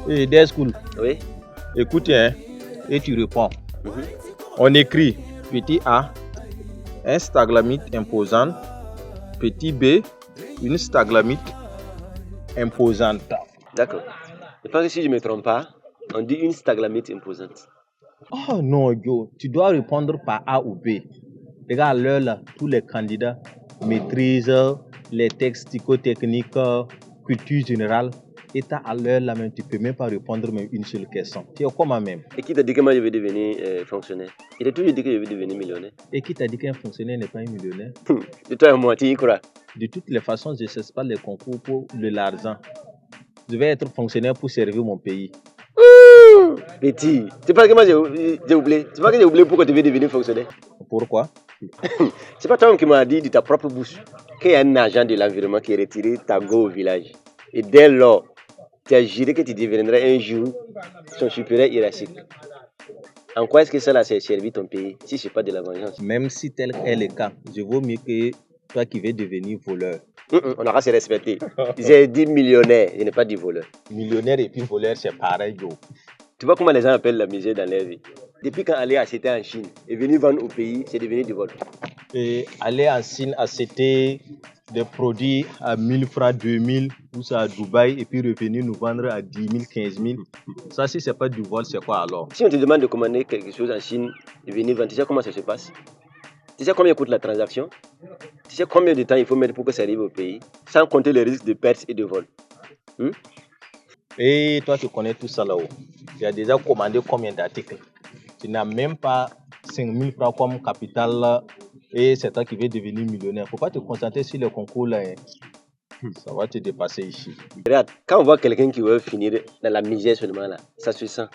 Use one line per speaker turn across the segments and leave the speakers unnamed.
Et des schools.
Oui.
Écoute, hein, et tu réponds. On écrit petit a, un staglamite imposant. Petit b, une staglamite imposante.
D'accord. Je pense que si je ne me trompe pas, on dit une staglamite imposante.
Oh non, Joe, tu dois répondre par A ou B. Regarde, l'heure là, tous les candidats maîtrisent les textes psychotechniques, culture générale. Et à l'heure là même, tu ne peux même pas répondre même une seule question. Tu es comment même?
Et qui t'a dit que moi je vais devenir fonctionnaire? Il a toujours dit que je vais devenir millionnaire.
Et qui t'a dit qu'un fonctionnaire n'est pas un millionnaire?
De toi et moi, tu y crois?
De toutes les façons, je ne cesse pas les concours pour de l'argent. Je vais être fonctionnaire pour servir mon pays.
Petit, tu penses que moi j'ai oublié? Tu penses que j'ai oublié pourquoi tu veux devenir fonctionnaire?
Pourquoi?
C'est pas toi qui m'as dit de ta propre bouche qu'il y a un agent de l'environnement qui est retiré ta go au village. Et dès lors, tu as juré que tu deviendrais un jour son supérieur hiérarchique. En quoi est-ce que ça s'est servi ton pays si ce n'est pas de la vengeance?
Même si tel est le cas, je vaux mieux que toi qui veux devenir voleur.
On aura se respecter. J'ai dit millionnaire, je n'ai pas dit voleur.
Millionnaire et puis voleur, c'est pareil, Joe.
Tu vois comment les gens appellent la misère dans leur vie? Depuis quand aller acheter en Chine et venir vendre au pays, c'est devenu du vol.
Et aller en Chine acheter des produits à 1000 francs, 2000, ou ça à Dubaï, et puis revenir nous vendre à 10 000, 15 000. Ça, si c'est pas du vol, c'est quoi alors?
Si on te demande de commander quelque chose en Chine et venir vendre, tu sais comment ça se passe? Tu sais combien coûte la transaction? Tu sais combien de temps il faut mettre pour que ça arrive au pays? Sans compter le risque de perte et de vol.
Et toi, tu connais tout ça là-haut. Tu as déjà commandé combien d'articles? Tu n'as même pas 5 000 francs comme capital et c'est toi qui veux devenir millionnaire. Il ne faut pas te concentrer sur le concours là. Ça va te dépasser ici.
Regarde, quand on voit quelqu'un qui veut finir dans la misère seulement là, ça se sent.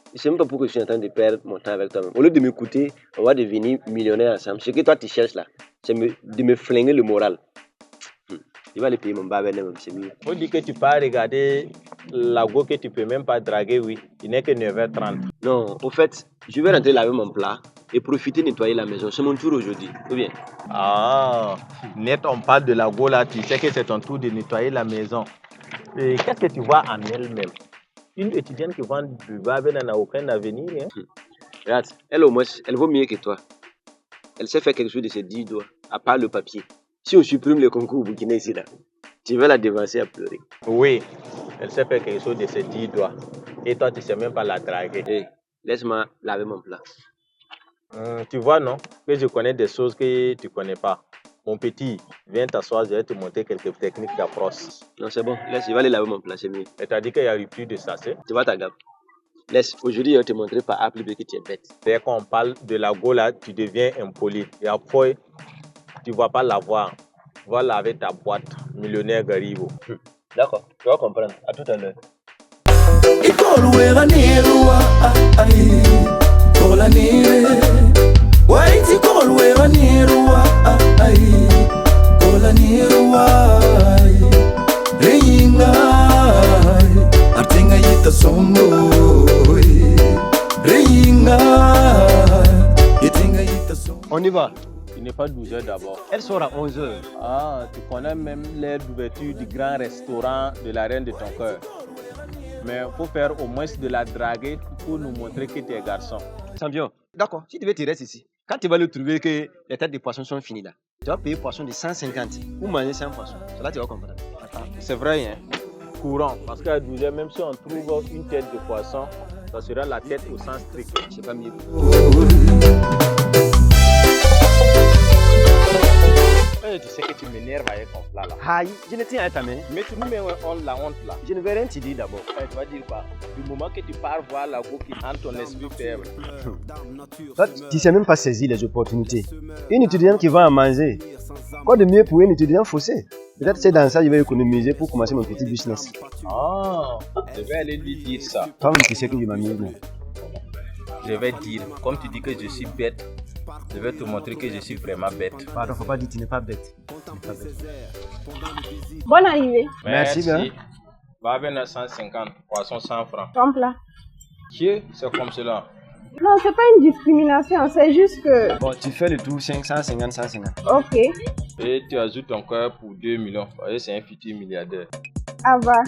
Je ne sais même pas pourquoi je suis en train de perdre mon temps avec toi-même. Au lieu de m'écouter, on va devenir millionnaire ensemble. Ce que toi tu cherches là, c'est de me flinguer le moral. Il va aller payer mon barbel même, c'est mieux.
On dit que tu peux regarder la go que tu ne peux même pas draguer, oui. Il n'est que 9h30.
Non, au fait, je vais rentrer laver mon plat et profiter de nettoyer la maison. C'est mon tour aujourd'hui, ou bien?
Ah, net, on parle de la go là, tu sais que c'est ton tour de nettoyer la maison. Et qu'est-ce que tu vois en elle-même? Une étudiante qui vend du barbel n'a aucun avenir. Hein?
Regarde, elle au moins, elle vaut mieux que toi. Elle sait faire quelque chose de ses 10 doigts, à part le papier. Si on supprime le concours au Burkina ici là, tu vas la devancer à pleurer.
Oui, elle sait faire quelque chose de ses 10 doigts. Et toi, tu ne sais même pas la draguer.
Hey, laisse-moi laver mon plat.
Tu vois, non? Que je connais des choses que tu ne connais pas. Mon petit, viens t'asseoir, je vais te montrer quelques techniques d'approche.
Non, c'est bon, laisse, je vais aller laver mon plat, c'est mieux.
Et tu as dit qu'il y a rupture de ça, c'est?
Tu vois ta gamme. Laisse, aujourd'hui, je vais te montrer par A plus B que tu es bête.
Dès qu'on parle de la go là, tu deviens impoli. Et après, tu ne vas pas l'avoir. Tu vas laver ta boîte, millionnaire Garibo.
D'accord, tu vas comprendre. À tout à l'heure. On y va.
Il n'est pas 12h d'abord.
Elle sort à 11h.
Ah, tu connais même l'heure d'ouverture du grand restaurant de la reine de ton cœur. Mais il faut faire au moins de la draguer pour nous montrer que tu es garçon.
Champion, d'accord, si tu veux, tu restes ici. Quand tu vas le trouver que les têtes de poissons sont finies là, tu vas payer poisson de 150 ou manger 100 poissons. C'est là que tu vas comprendre.
C'est vrai, hein? Courant. Parce qu'à 12h, même si on trouve une tête de poisson, ça sera la tête au sens strict.
C'est pas mieux.
Tu sais que tu m'énerves avec ton plat là.
Aïe, je ne tiens à ta main.
Mais tu nous mets la honte là.
Je ne vais rien te dire d'abord.
Tu vas dire quoi? Du moment que tu pars voir la go qui entre ton esprit faible.
Toi, tu ne sais même pas saisir les opportunités. Une étudiante qui va en manger. Quoi de mieux pour une étudiante faussée? Peut-être c'est dans ça que je vais économiser pour commencer mon petit business.
Ah, je vais aller lui dire ça.
Toi-même, tu sais que je m'amuse.
Je vais dire, comme tu dis que je suis bête, je vais te montrer que je suis vraiment bête.
Pardon, faut pas dire que tu n'es pas bête.
Bonne arrivée.
Merci bien. Barbel 150, poisson 100 francs.
Ton plat.
Qui c'est comme cela?
Non, c'est pas une discrimination, c'est juste que...
Bon, tu fais le tout 550, 150.
Ok.
Et tu ajoutes ton cœur pour 2 millions. C'est un futur milliardaire.
Ah va.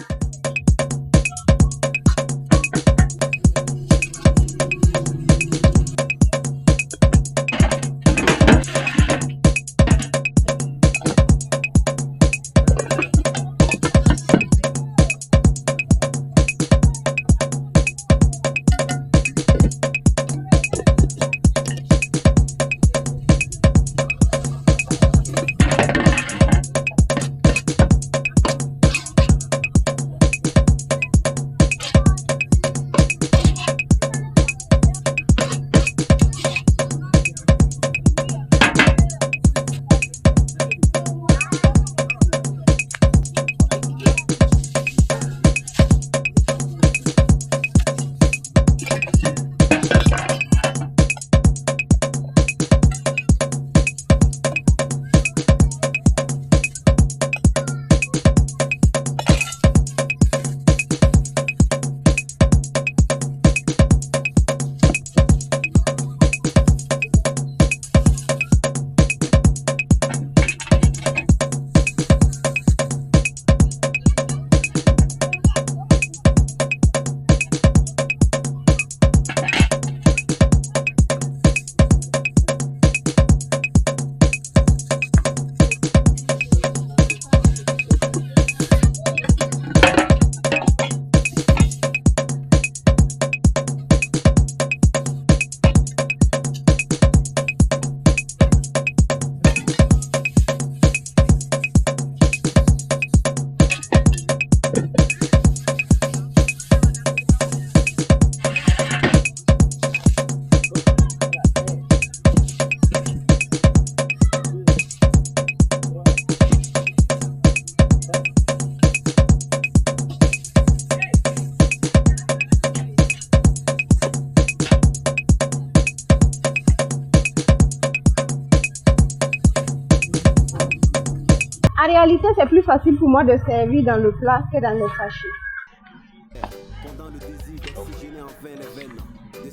réalité, c'est plus facile pour moi de servir dans le plat que dans le sachet.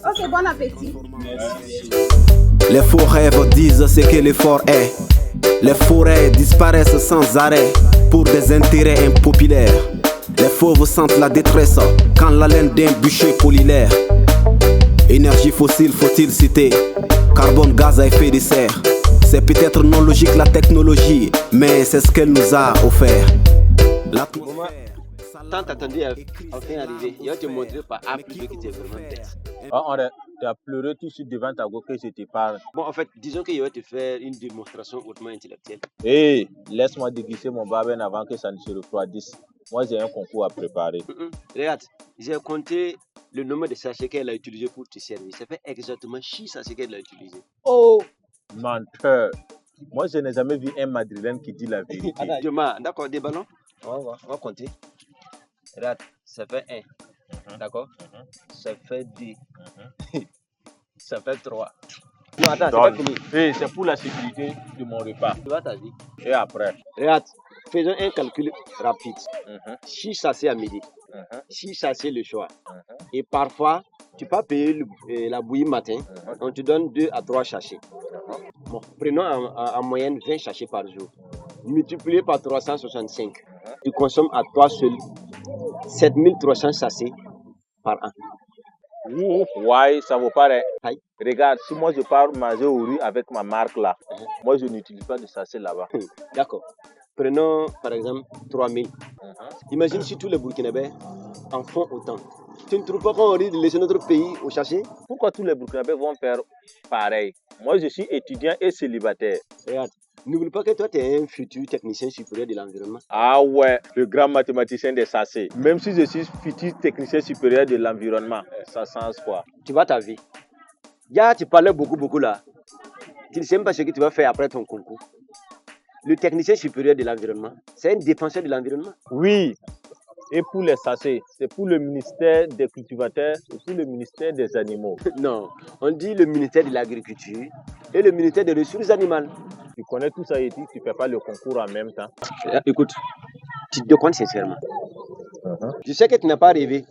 Ok, bon appétit.
Les faux rêves disent ce que l'effort est. Les forêts disparaissent sans arrêt pour des intérêts impopulaires. Les fauves sentent la détresse quand la laine d'un bûcher polilaire. Énergie fossile, faut-il citer? Carbone, gaz à effet de serre. C'est peut-être non logique la technologie, mais c'est ce qu'elle nous a offert.
Tant attendu à enfin arriver. Il va te montrer par A plus B que tu es vraiment bête.
Tu as pleuré tout de suite devant ta go que je te parle.
Bon, en fait, disons qu'il va te faire une démonstration hautement intellectuelle.
Hé, laisse-moi déguiser mon barbecue avant que ça ne se refroidisse. Moi, j'ai un concours à préparer.
Regarde, j'ai compté le nombre de sachets qu'elle a utilisé pour te servir. Ça fait exactement 6 sachets qu'elle a utilisé.
Oh, menteur. Moi, je n'ai jamais vu un Madrilène qui dit la vérité.
Attends, d'accord, des ballons. On va compter. Regarde, ça fait 1. D'accord? Ça fait 2. Ça fait 3. Non, attends, c'est pas fini.
Hey, c'est pour la sécurité de mon repas.
Tu vois ta vie.
Et après?
Regarde, faisons un calcul rapide. 6 sachets à midi. 6 sachets le soir. Et parfois, tu peux payer la bouillie matin. On te donne 2 à 3 sachets. Bon, prenons en moyenne 20 sachets par jour. Multiplié par 365. Tu consommes à toi seul 7300 sachets par an.
Ouais, ça vaut pas.
Aïe.
Regarde, si moi je pars manger au riz avec ma marque là, moi je n'utilise pas de sachet là-bas.
D'accord. Prenons par exemple 3000. Imagine si tous les Burkinabés en font autant. Tu ne trouves pas qu'on risque de laisser notre pays au sachet?
Pourquoi tous les Burkinabés vont faire pareil? Moi je suis étudiant et célibataire.
Regarde, n'oublie pas que toi tu es un futur technicien supérieur de l'environnement.
Ah ouais, le grand mathématicien des sachets. Même si je suis futur technicien supérieur de l'environnement, ça change quoi?
Tu vois ta vie. Tu parlais beaucoup là. Tu ne sais même pas ce que tu vas faire après ton concours. Le technicien supérieur de l'environnement, c'est un défenseur de l'environnement.
Oui, et pour les sachets, c'est pour le ministère des cultivateurs et pour le ministère des animaux.
Non, on dit le ministère de l'agriculture et le ministère des ressources animales.
Tu connais tout ça et tu ne fais pas le concours en même temps.
Écoute, tu te comptes sincèrement. Je sais que tu n'as pas rêvé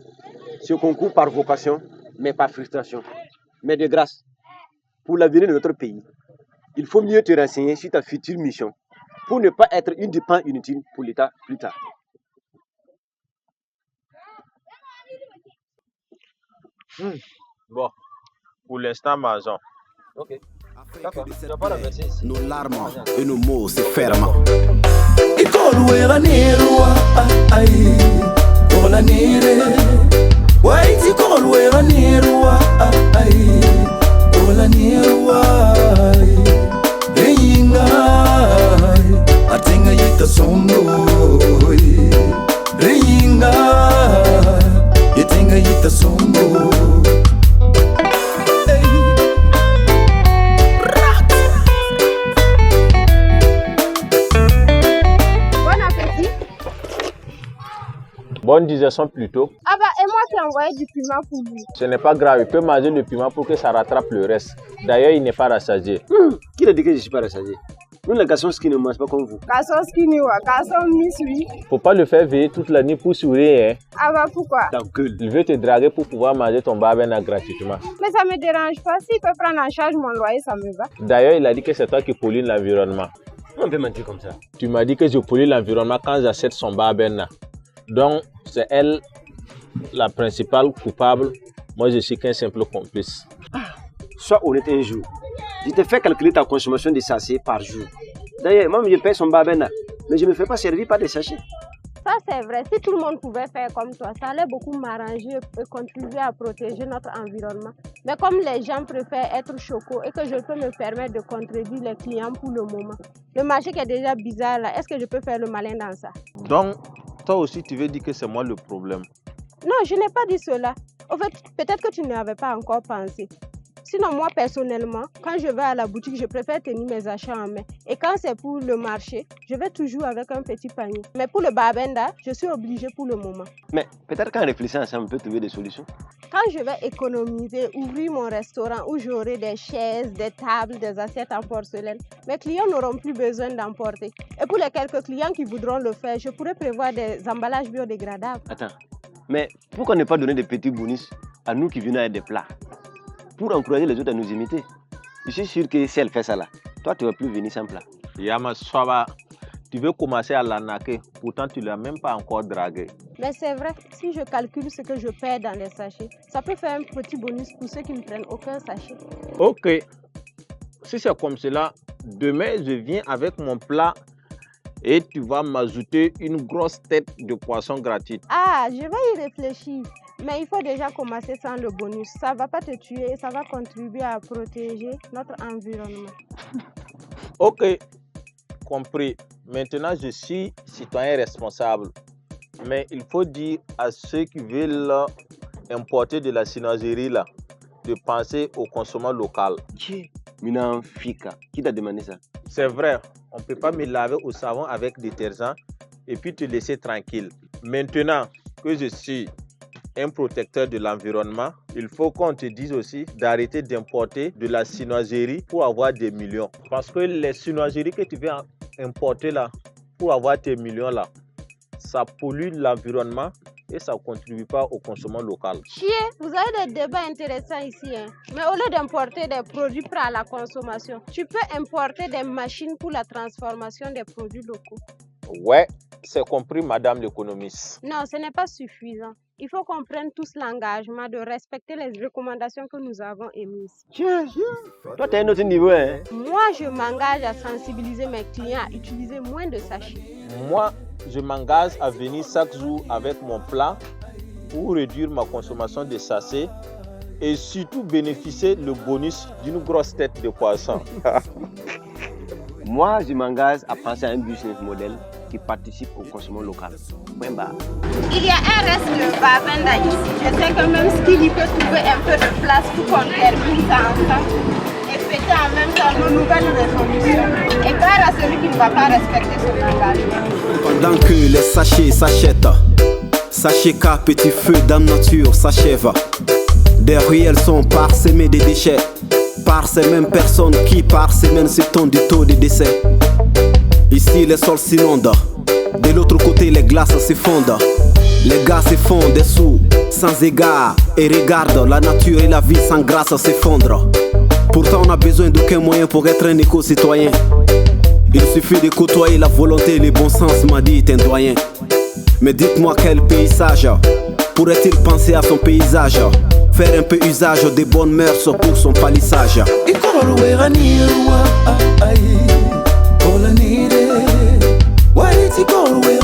ce concours par vocation, mais par frustration. Mais de grâce, pour l'avenir de notre pays, il faut mieux te renseigner sur ta future mission pour ne pas être une dépense inutile pour l'État plus tard.
Bon, pour l'instant, mangeons.
Ok. D'accord. Tu vas pas la verser ici.
Nos larmes et nos mots se ferment.
Bonne digestion plutôt.
Ah bah, et moi qui ai envoyé du piment pour lui.
Ce n'est pas grave, il peut manger le piment pour que ça rattrape le reste. D'ailleurs, il n'est pas rassasié.
Qui a dit que je ne suis pas rassasié? Nous, les garçons qui ne mangent pas comme vous.
Garçon skinny, garçon miss, oui.
Faut pas le faire veiller toute la nuit pour sourire, hein.
Ah bah, pourquoi?
Ta gueule.
Il veut te draguer pour pouvoir manger ton barbecue gratuitement.
Mais ça me dérange pas. S'il peut prendre en charge mon loyer, ça me va.
D'ailleurs, il a dit que c'est toi qui pollue l'environnement.
On peut mentir comme ça.
Tu m'as dit que je pollue l'environnement quand j'achète son barbecue. Donc, c'est elle la principale coupable. Moi, je suis qu'un simple complice.
Sois honnête un jour. Je te fais calculer ta consommation de sachets par jour. D'ailleurs, moi, je paye son barbecue, mais je ne me fais pas servir par des sachets.
Ça, c'est vrai. Si tout le monde pouvait faire comme toi, ça allait beaucoup m'arranger et contribuer à protéger notre environnement. Mais comme les gens préfèrent être chocos et que je peux me permettre de contribuer les clients pour le moment, le marché qui est déjà bizarre là, est-ce que je peux faire le malin dans ça?
Donc, toi aussi, tu veux dire que c'est moi le problème?
Non, je n'ai pas dit cela. En fait, peut-être que tu n'y avais pas encore pensé. Sinon, moi, personnellement, quand je vais à la boutique, je préfère tenir mes achats en main. Et quand c'est pour le marché, je vais toujours avec un petit panier. Mais pour le babenda, je suis obligée pour le moment.
Mais peut-être qu'en réfléchissant ensemble, on peut trouver des solutions.
Quand je vais économiser, ouvrir mon restaurant où j'aurai des chaises, des tables, des assiettes en porcelaine, mes clients n'auront plus besoin d'emporter. Et pour les quelques clients qui voudront le faire, je pourrais prévoir des emballages biodégradables.
Attends, mais pourquoi ne pas donner des petits bonus à nous qui venons avec des plats pour encourager les autres à nous imiter? Je suis sûr que si elle fait ça là, toi tu ne vas plus venir sans plat.
Yama Swaba, tu veux commencer à l'arnaquer, pourtant tu ne l'as même pas encore dragué.
Mais c'est vrai, si je calcule ce que je perds dans les sachets, ça peut faire un petit bonus pour ceux qui ne prennent aucun sachet.
Ok, si c'est comme cela, demain je viens avec mon plat et tu vas m'ajouter une grosse tête de poisson gratuite.
Ah, je vais y réfléchir. Mais il faut déjà commencer sans le bonus. Ça ne va pas te tuer et ça va contribuer à protéger notre environnement.
Ok, compris. Maintenant, je suis citoyen responsable. Mais il faut dire à ceux qui veulent importer de la chinoiserie là, de penser au consommation local.
Qui t'a demandé ça?
C'est vrai, on ne peut pas me laver au savon avec détergent et puis te laisser tranquille. Maintenant que je suis un protecteur de l'environnement, il faut qu'on te dise aussi d'arrêter d'importer de la chinoiserie pour avoir des millions. Parce que les chinoiseries que tu veux importer là, pour avoir tes millions là, ça pollue l'environnement et ça ne contribue pas au consommation local.
Chier, vous avez des débats intéressants ici. Hein? Mais au lieu d'importer des produits prêts à la consommation, tu peux importer des machines pour la transformation des produits locaux.
Ouais, c'est compris, madame l'économiste.
Non, ce n'est pas suffisant. Il faut qu'on prenne tous l'engagement de respecter les recommandations que nous avons émises.
Toi, tu as un autre niveau. Hein?
Moi, je m'engage à sensibiliser mes clients à utiliser moins de sachets.
Moi, je m'engage à venir chaque jour avec mon plat pour réduire ma consommation de sachets et surtout bénéficier le bonus d'une grosse tête de poisson.
Moi, je m'engage à penser à un business model qui participe au consommation local.
Il y a un reste de babenda ici. Je sais que même Skilly peut trouver un peu de place pour qu'on termine ça ensemble et fêter en même temps nos nouvelles résolutions. Et grâce à celui qui ne va pas respecter son engagement.
Pendant que les sachets s'achètent, sachez qu'à petit feu dans nature s'achève. Des ruelles sont parsemées de déchets par ces mêmes personnes qui par semaine s'étonnent du taux de décès. Ici les sols s'inondent, de l'autre côté les glaces s'effondrent. Les gars se font des sous sans égard et regardent la nature et la vie sans grâce s'effondrent. Pourtant on a besoin d'aucun moyen pour être un éco-citoyen. Il suffit de côtoyer la volonté et le bon sens, m'a dit un doyen. Mais dites-moi quel paysage pourrait-il penser à son paysage? Faire un peu usage des bonnes mœurs pour son palissage.
Why did you go away?